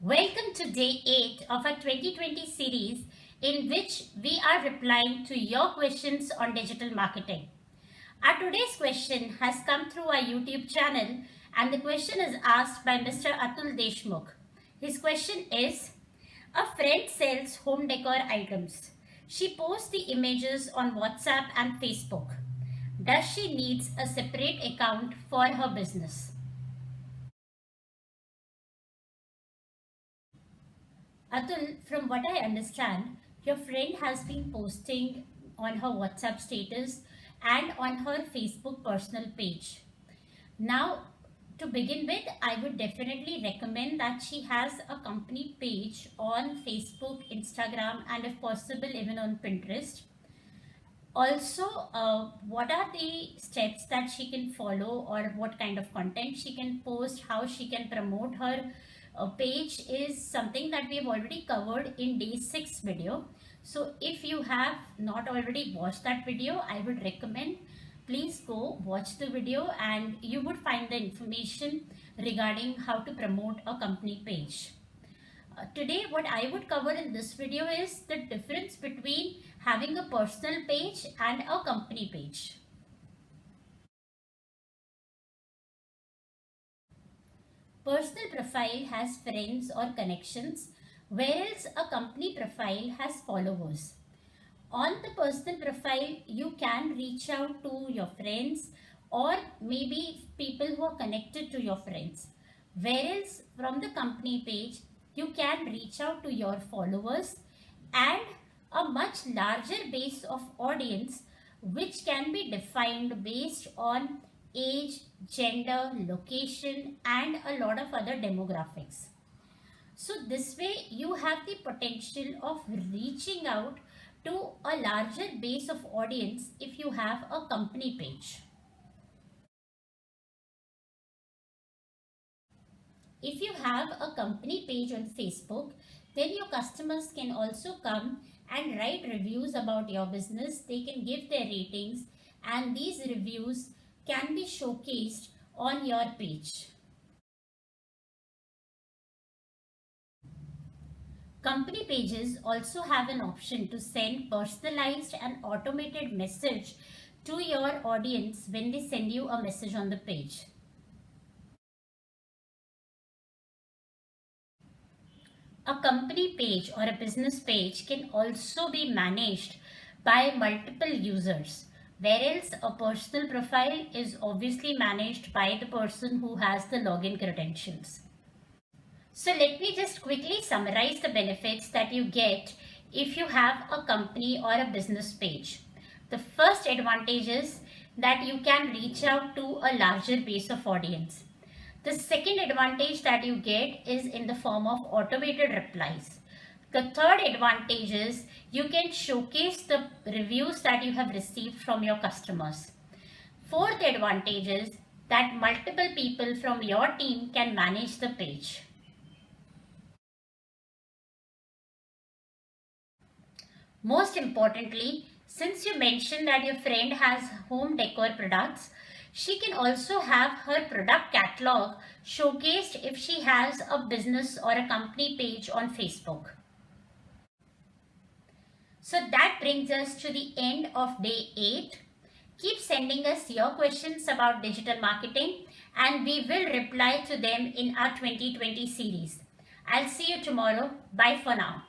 Welcome to day 8 of our 2020 series in which we are replying to your questions on digital marketing. Our today's question has come through our YouTube channel and the question is asked by Mr. Atul Deshmukh. His question is, a friend sells home decor items. She posts the images on WhatsApp and Facebook. Does she needs a separate account for her business? Atul, from what I understand, your friend has been posting on her WhatsApp status and on her Facebook personal page. Now, to begin with, I would definitely recommend that she has a company page on Facebook, Instagram, and if possible, even on Pinterest. Also, what are the steps that she can follow or what kind of content she can post, how she can promote her page is something that we have already covered in day 6 video. So if you have not already watched that video, I would recommend please go watch the video and you would find the information regarding how to promote a company page. Today what I would cover in this video is the difference between having a personal page and a company page. Personal profile has friends or connections, whereas a company profile has followers. On the personal profile, you can reach out to your friends or maybe people who are connected to your friends. Whereas from the company page, you can reach out to your followers and a much larger base of audience which can be defined based on age, gender, location and a lot of other demographics. So this way you have the potential of reaching out to a larger base of audience if you have a company page. If you have a company page on Facebook, then your customers can also come and write reviews about your business. They can give their ratings and these reviews can be showcased on your page. Company pages also have an option to send personalized and automated message to your audience when they send you a message on the page. A company page or a business page can also be managed by multiple users, whereas a personal profile is obviously managed by the person who has the login credentials. So let me just quickly summarize the benefits that you get if you have a company or a business page. The first advantage is that you can reach out to a larger base of audience. The second advantage that you get is in the form of automated replies. The third advantage is you can showcase the reviews that you have received from your customers. Fourth advantage is that multiple people from your team can manage the page. Most importantly, since you mentioned that your friend has home decor products, she can also have her product catalog showcased if she has a business or a company page on Facebook. So that brings us to the end of day 8. Keep sending us your questions about digital marketing and we will reply to them in our 2020 series. I'll see you tomorrow. Bye for now.